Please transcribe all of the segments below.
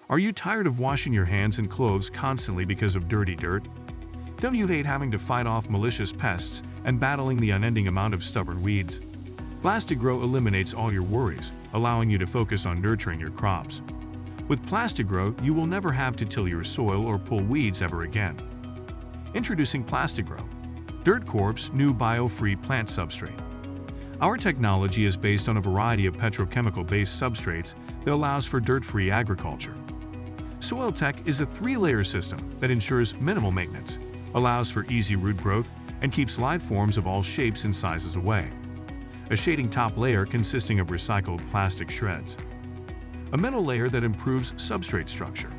Are you tired of washing your hands and clothes constantly because of dirty dirt? Don't you hate having to fight off malicious pests and battling the unending amount of stubborn weeds? PlastiGrow eliminates all your worries, allowing you to focus on nurturing your crops. With PlastiGrow, you will never have to till your soil or pull weeds ever again. Introducing PlastiGrow, Dirt Corp's new bio-free plant substrate. Our technology is based on a variety of petrochemical-based substrates that allows for dirt-free agriculture. Soil Tech is a 3-layer system that ensures minimal maintenance, allows for easy root growth, and keeps live forms of all shapes and sizes away. A shading top layer consisting of recycled plastic shreds. A middle layer that improves substrate structure.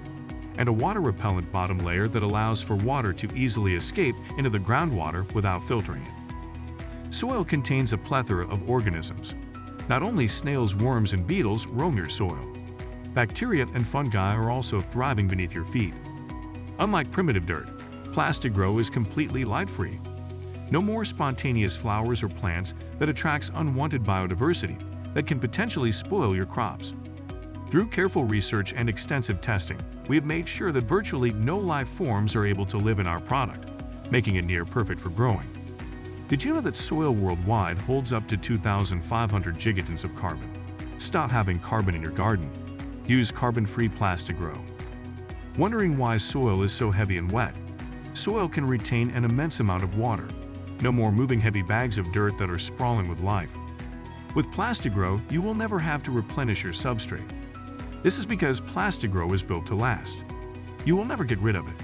And a water-repellent bottom layer that allows for water to easily escape into the groundwater without filtering it. Soil contains a plethora of organisms. Not only snails, worms, and beetles roam your soil. Bacteria and fungi are also thriving beneath your feet. Unlike primitive dirt, PlastiGrow is completely light-free. No more spontaneous flowers or plants that attracts unwanted biodiversity that can potentially spoil your crops. Through careful research and extensive testing, we have made sure that virtually no life forms are able to live in our product, making it near perfect for growing. Did you know that soil worldwide holds up to 2,500 gigatons of carbon? Stop having carbon in your garden. Use carbon-free PlastiGrow. Wondering why soil is so heavy and wet? Soil can retain an immense amount of water. No more moving heavy bags of dirt that are sprawling with life. With PlastiGrow, you will never have to replenish your substrate. This is because PlastiGrow is built to last. You will never get rid of it.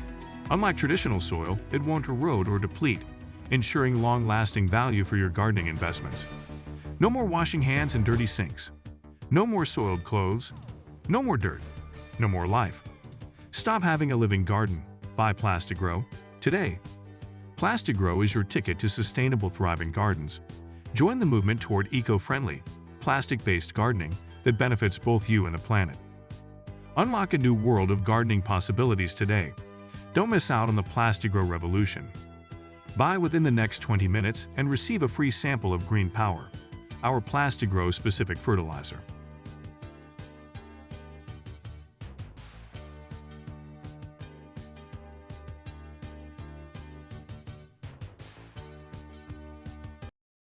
Unlike traditional soil, it won't erode or deplete, ensuring long-lasting value for your gardening investments. No more washing hands in dirty sinks. No more soiled clothes. No more dirt. No more life. Stop having a living garden. Buy PlastiGrow today. PlastiGrow is your ticket to sustainable, thriving gardens. Join the movement toward eco-friendly, plastic-based gardening that benefits both you and the planet. Unlock a new world of gardening possibilities today. Don't miss out on the PlastiGrow revolution. Buy within the next 20 minutes and receive a free sample of Green Power, our PlastiGrow specific fertilizer.